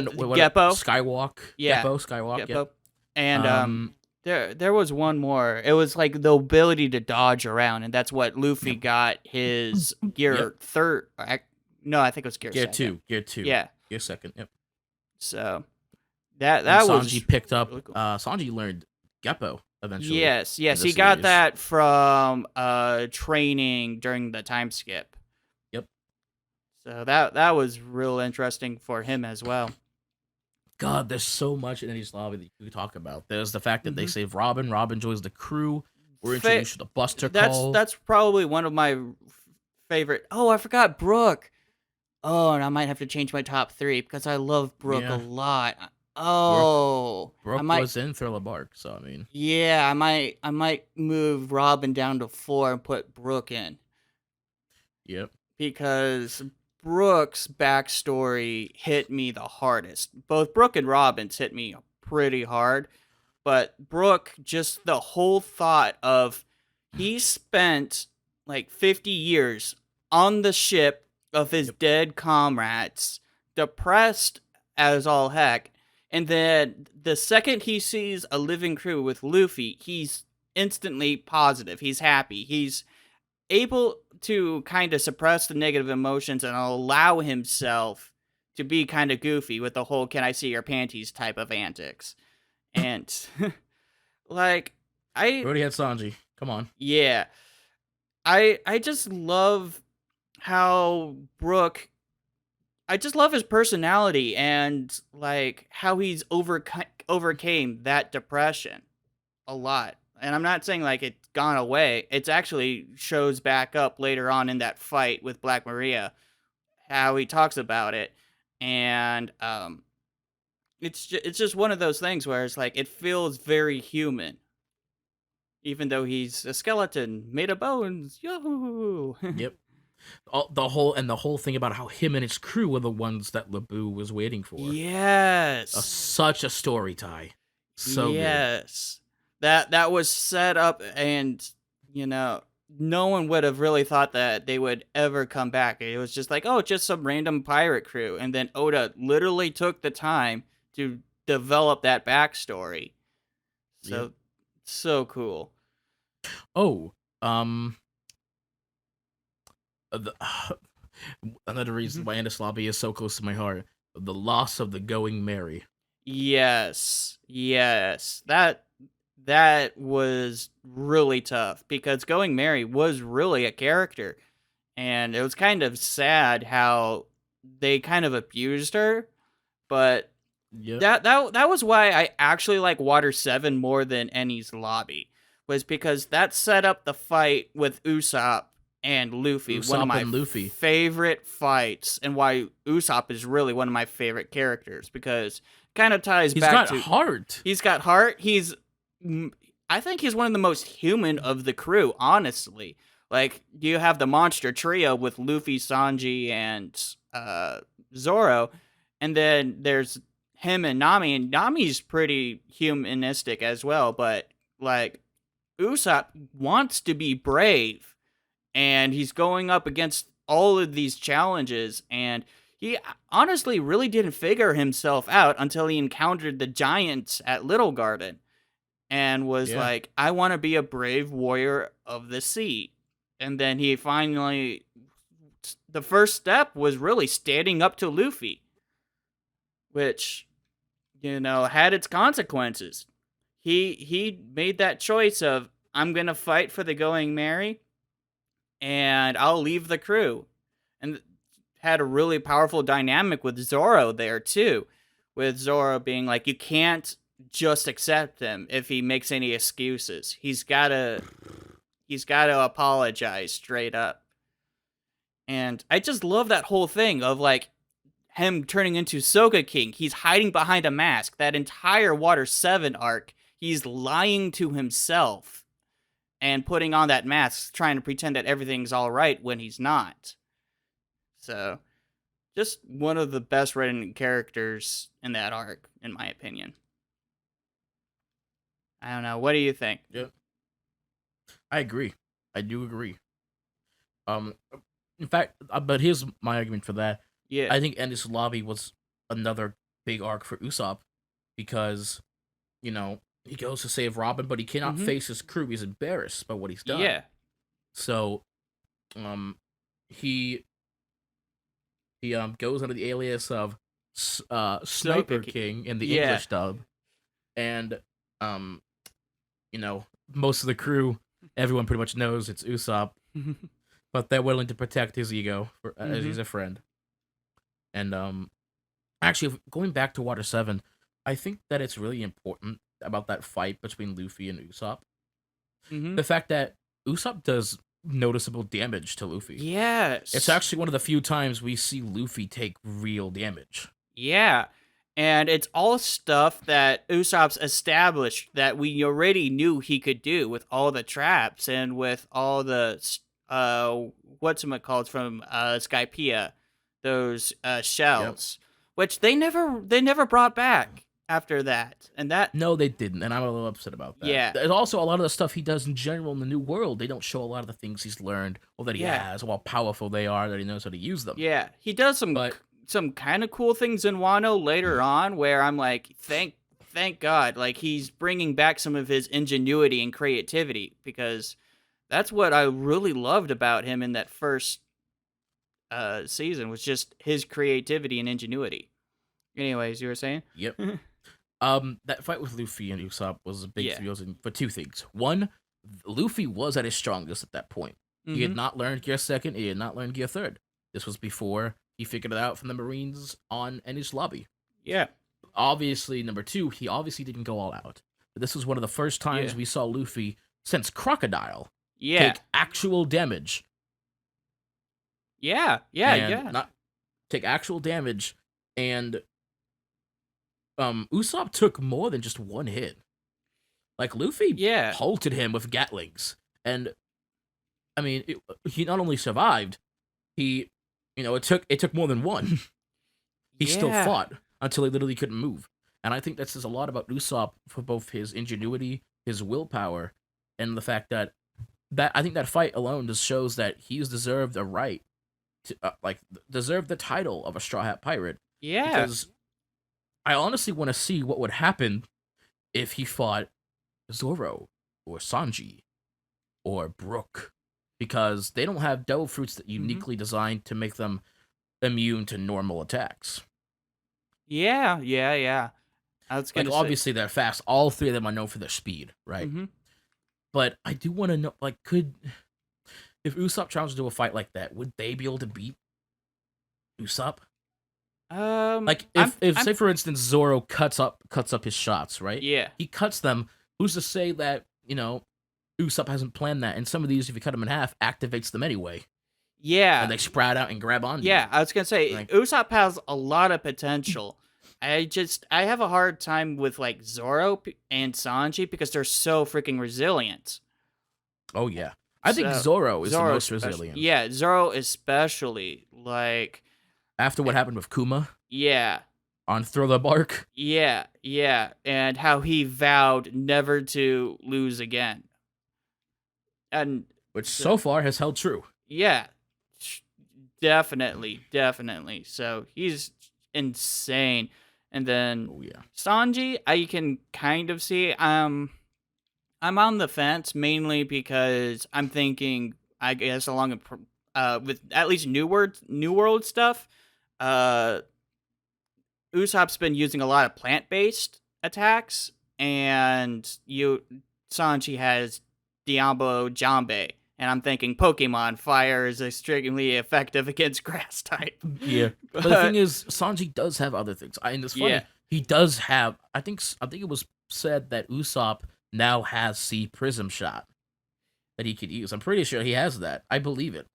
Geppo. Skywalk. Yeah. Geppo, Skywalk. Geppo. Yep. And there was one more. It was like the ability to dodge around, and that's what Luffy got his gear third. No, I think it was gear second. Gear 2. Yeah. Gear second. Yep. So that was Sanji picked up. really cool. Sanji learned Geppo eventually. Yes, he got that from training during the time skip. Yep. So that was real interesting for him as well. God, there's so much in Ennie's Lobby that you could talk about. There's the fact that they save Robin. Robin joins the crew. We're introduced to the Buster Call. That's probably one of my favorite. Oh, I forgot Brooke. Oh, and I might have to change my top 3 because I love Brooke a lot. Oh, Brooke was in Thriller Bark, so I mean. Yeah, I might move Robin down to 4 and put Brooke in. Yep. Because Brooke's backstory hit me the hardest. Both Brooke and Robin's hit me pretty hard, but Brooke, just the whole thought of he spent like 50 years on the ship of his dead comrades, depressed as all heck, and then the second he sees a living crew with Luffy, he's instantly positive. He's happy. He's able to kind of suppress the negative emotions and allow himself to be kind of goofy with the whole "can I see your panties" type of antics. And like I already had Sanji. Come on. Yeah. I just love how Brooke, I just love his personality and like how he's overcame that depression a lot. And I'm not saying like it's gone away. It's actually shows back up later on in that fight with Black Maria, how he talks about it. And it's just one of those things where it's like it feels very human. Even though he's a skeleton made of bones. Yo. Yep. The whole thing about how him and his crew were the ones that Lebu was waiting for. Yes. Such a story tie. So yes. Good. That was set up, and no one would have really thought that they would ever come back. It was just like, oh, just some random pirate crew. And then Oda literally took the time to develop that backstory. So, so cool. Oh, another reason why Ennis Lobby is so close to my heart: the loss of the Going Merry. Yes. That was really tough because Going Merry was really a character, and it was kind of sad how they kind of abused her, but that was why I actually like Water 7 more than Ennie's Lobby, was because that set up the fight with Usopp and Luffy. One Usopp of my and Luffy. favorite fights, and why Usopp is really one of my favorite characters, because it kind of ties back to... He's got heart. He's got heart. I think he's one of the most human of the crew, honestly. Like, you have the monster trio with Luffy, Sanji, and Zoro, and then there's him and Nami, and Nami's pretty humanistic as well, but, like, Usopp wants to be brave, and he's going up against all of these challenges, and he honestly really didn't figure himself out until he encountered the giants at Little Garden, and was like, I want to be a brave warrior of the sea. And then he finally, the first step was really standing up to Luffy, which, had its consequences. He made that choice of, I'm going to fight for the Going Merry, and I'll leave the crew. And had a really powerful dynamic with Zoro there, too. With Zoro being like, you can't just accept him if he makes any excuses. He's got to apologize straight up. And I just love that whole thing of, like, him turning into Sogeking. He's hiding behind a mask. That entire Water 7 arc, he's lying to himself and putting on that mask, trying to pretend that everything's all right when he's not. So, just one of the best written characters in that arc, in my opinion. I don't know. What do you think? Yeah. I agree. I do agree. In fact, but here's my argument for that. Yeah. I think Enies Lobby was another big arc for Usopp because, he goes to save Robin, but he cannot face his crew. He's embarrassed by what he's done. Yeah. So, he goes under the alias of Sniper King in the English dub, and most of the crew, everyone pretty much knows it's Usopp, but they're willing to protect his ego as he's a friend. And actually, going back to Water 7, I think that it's really important about that fight between Luffy and Usopp. The fact that Usopp does noticeable damage to Luffy. Yes. It's actually one of the few times we see Luffy take real damage. Yeah. And it's all stuff that Usopp's established that we already knew he could do with all the traps and with all the, whatchamacallit from Skypiea, those shells, which they never brought back after that. And that... No, they didn't, and I'm a little upset about that. Yeah. There's also a lot of the stuff he does in general in the New World. They don't show a lot of the things he's learned, or that he has, or how powerful they are, that he knows how to use them. Yeah, he does some kind of cool things in Wano later on, where I'm like, thank God, like, he's bringing back some of his ingenuity and creativity, because that's what I really loved about him in that first season, was just his creativity and ingenuity. Anyways, you were saying? Yep. That fight with Luffy and Usopp was a big deal for two things. One, Luffy was at his strongest at that point. He had not learned Gear 2nd, he had not learned Gear 3rd. This was before he figured it out from the Marines on Enies Lobby. Yeah. Obviously, number two, he obviously didn't go all out. But this was one of the first times we saw Luffy, since Crocodile, take actual damage. Yeah. Take actual damage, and Usopp took more than just one hit. Like, Luffy halted him with Gatlings. And, I mean, he not only survived, it took more than one. He still fought until he literally couldn't move. And I think that says a lot about Usopp for both his ingenuity, his willpower, and the fact that I think that fight alone just shows that he's deserved a right to, deserved the title of a Straw Hat Pirate. Yeah. Because I honestly want to see what would happen if he fought Zoro or Sanji or Brook, because they don't have devil fruits that uniquely designed to make them immune to normal attacks. Yeah. I was gonna say, obviously they're fast. All three of them are known for their speed, right? But I do want to know, if Usopp tries to do a fight like that, would they be able to beat Usopp? Say for instance Zoro cuts up his shots, right? Yeah. He cuts them. Who's to say that, Usopp hasn't planned that, and some of these, if you cut them in half, activates them anyway, Yeah. and they sprout out and grab onto you. Yeah, I was gonna say Like- Usopp has a lot of potential. I have a hard time with like Zoro and Sanji because they're so freaking resilient. Oh yeah, I think So, Zoro is the most especially- resilient. Yeah, Zoro especially. Like, After what happened with Kuma yeah, on Thriller Bark. yeah, and how he vowed never to lose again. And Which so far has held true. yeah, definitely. So he's insane. And then Oh yeah. Sanji, I can kind of see. I'm on the fence mainly because I'm thinking, I guess, along with at least New World stuff. Usopp's been using a lot of plant-based attacks, and Sanji has Diablo Jambe. And I'm thinking Pokemon Fire is extremely effective against grass type. Yeah. But the thing is, Sanji does have other things. And it's funny. Yeah. He does have. I think it was said that Usopp now has Sea Prism Shot that he could use. I'm pretty sure he has that. I believe it.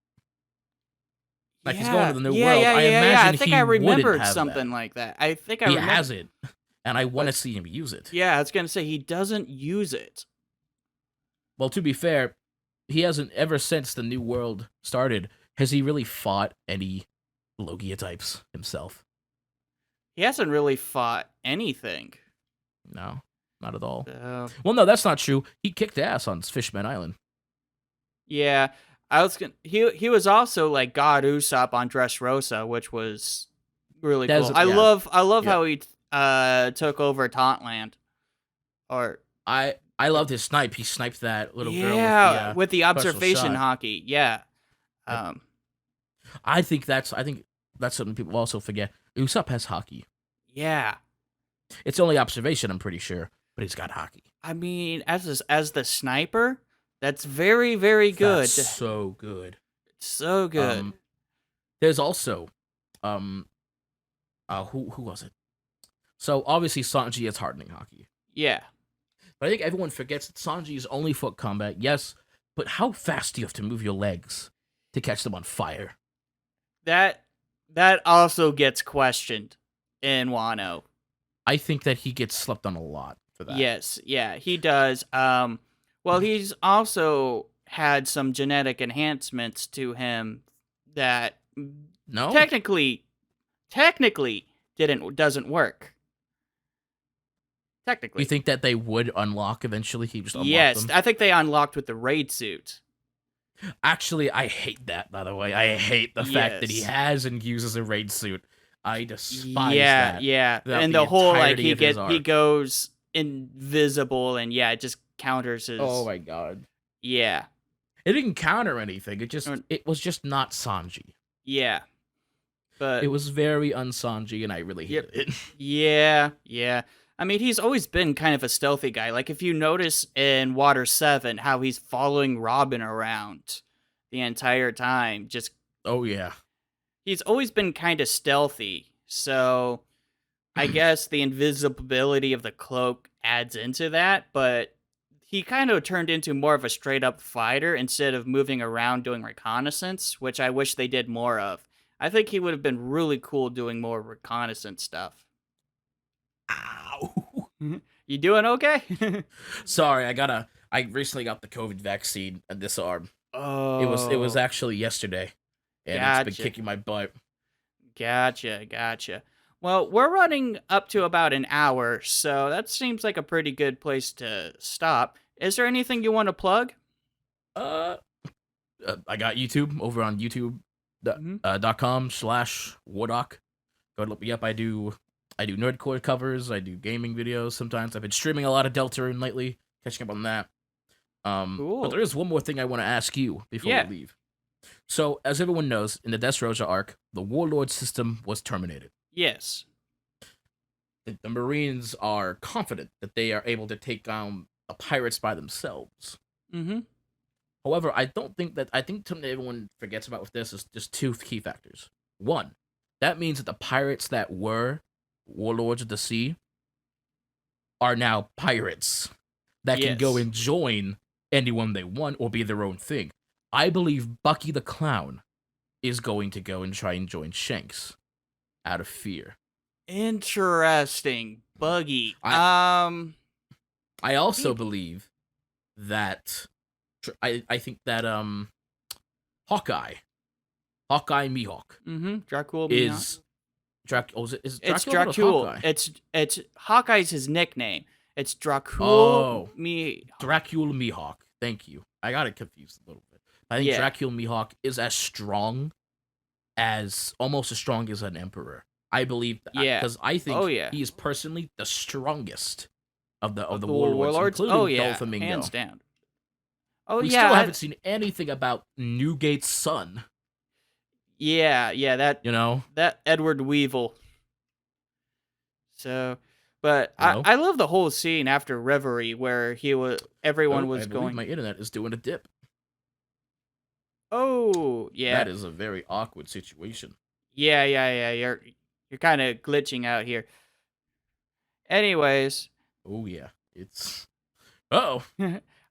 Like he's going to the new world. I imagine I think he I wouldn't remembered have something that. like that. I think I He remember. has it, and I want to see him use it. Yeah, I was gonna say he doesn't use it. Well, to be fair, he hasn't ever since the new world started. Has he really fought any Logia types himself? He hasn't really fought anything. No, not at all. So, Well, no, that's not true. He kicked ass on Fishman Island. yeah, I was gonna. He was also like God Usopp on Dressrosa, which was really cool. I love how he took over Tauntland. Or I loved his snipe. He sniped that little girl. With the observation shot. hockey. Yeah. Yep. I think that's something people also forget. Usopp has hockey. Yeah. It's only observation, I'm pretty sure, but he's got hockey. I mean, as the sniper, that's very, very good. That's so good. So good. There's also, who was it? So obviously Sanji has hardening hockey, Yeah. but I think everyone forgets that Sanji is only foot combat. Yes, but how fast do you have to move your legs to catch them on fire? That also gets questioned in Wano. I think that he gets slept on a lot for that. Yes, yeah, he does. Well, he's also had some genetic enhancements to him that No, technically doesn't work. Technically. you think that they would unlock eventually? He just unlocked Yes, them? I think they unlocked with the raid suit. Actually, I hate that, by the way. I hate the fact that he Yes. has and uses a raid suit. I despise that. Yeah. throughout And the the whole like entirety of his he arc. goes invisible and it just counters his Oh my god. Yeah. It didn't counter anything. Or- It was just not Sanji. Yeah. But It was very un-Sanji, and I really hated it. yeah. I mean, he's always been kind of a stealthy guy. Like, if you notice in Water 7 how he's following Robin around the entire time, just Oh yeah. he's always been kind of stealthy. So I guess the invisibility of the cloak adds into that, but he kind of turned into more of a straight up fighter instead of moving around doing reconnaissance, which I wish they did more of. I think he would have been really cool doing more reconnaissance stuff. Ow. You doing okay? Sorry, I recently got the COVID vaccine in this arm. Oh, It was actually yesterday, and it's Gotcha. been kicking my butt. Gotcha. Well, we're running up to about an hour, so that seems like a pretty good place to stop. Is there anything you want to plug? I got YouTube over on YouTube. Mhm. .com/Wardoc. Go look me up. I do nerdcore covers. I do gaming videos sometimes. I've been streaming a lot of Deltarune lately, catching up on that. Cool. But there is one more thing I want to ask you before Yeah. we leave. So, as everyone knows, in the Dressrosa arc, the Warlord system was terminated. Yes. The Marines are confident that they are able to take down the pirates by themselves. Mm-hmm. However, I think something that everyone forgets about with this is just two key factors. One, that means that the pirates that were warlords of the sea are now pirates that can go Yes. and join anyone they want or be their own thing. I believe Bucky the Clown is going to go and try and join Shanks out of fear. Interesting. Buggy. I also believe that I think that Hawkeye Mihawk Dracul is It's Dracul. Dracul. It's Hawkeye's his nickname. It's Dracul. Oh. Me. Dracul Mihawk. Thank you. I got it confused a little bit. I think Dracul Mihawk is almost as strong as an emperor. I believe that because I think he is personally the strongest of the warlords, including Doflamingo. Hands down. We still haven't seen anything about Newgate's son. Yeah, that that Edward Weevil. So, but I love the whole scene after Reverie where everyone was going. My internet is doing a dip. Oh, yeah. That is a very awkward situation. Yeah. You're kind of glitching out here. Anyways. Oh yeah, it's. Uh-oh.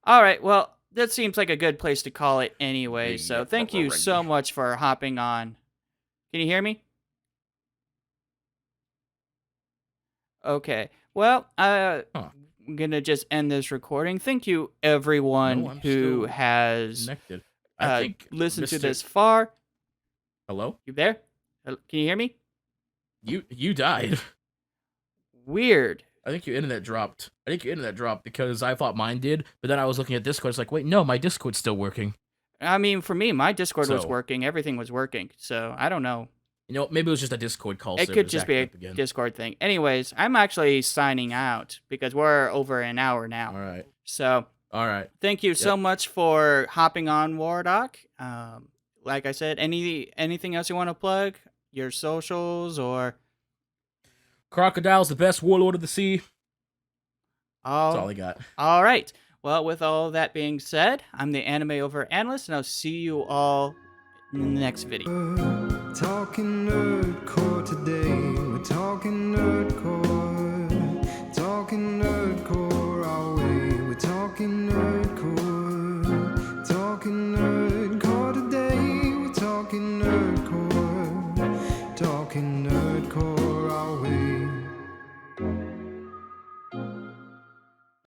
All right. Well, that seems like a good place to call it anyway. So thank you so much for hopping on. Can you hear me? Okay. Well, I'm going to just end this recording. Thank you, everyone who has listened to this far. Hello? You there? Can you hear me? You died. Weird. I think your internet dropped. Because I thought mine did, but then I was looking at Discord. It's like, wait, no, my Discord's still working. I mean, for me, my Discord was working. Everything was working. So I don't know. Maybe it was just a Discord call. It could just be a Discord thing. Anyways, I'm actually signing out because we're over an hour now. All right. So. All right. Thank you so much for hopping on, Wardoc. Like I said, anything else you want to plug? Your socials or? Crocodile's the best warlord of the sea. That's all I got. All right. Well, with all that being said, I'm the animeoveranalyst, and I'll see you all in the next video. Talking Nerdcore today. We're talking Nerdcore. Talking Nerdcore our way. We're talking Nerdcore. Talking Nerdcore today. We're talking Nerdcore. Talking Nerdcore our way.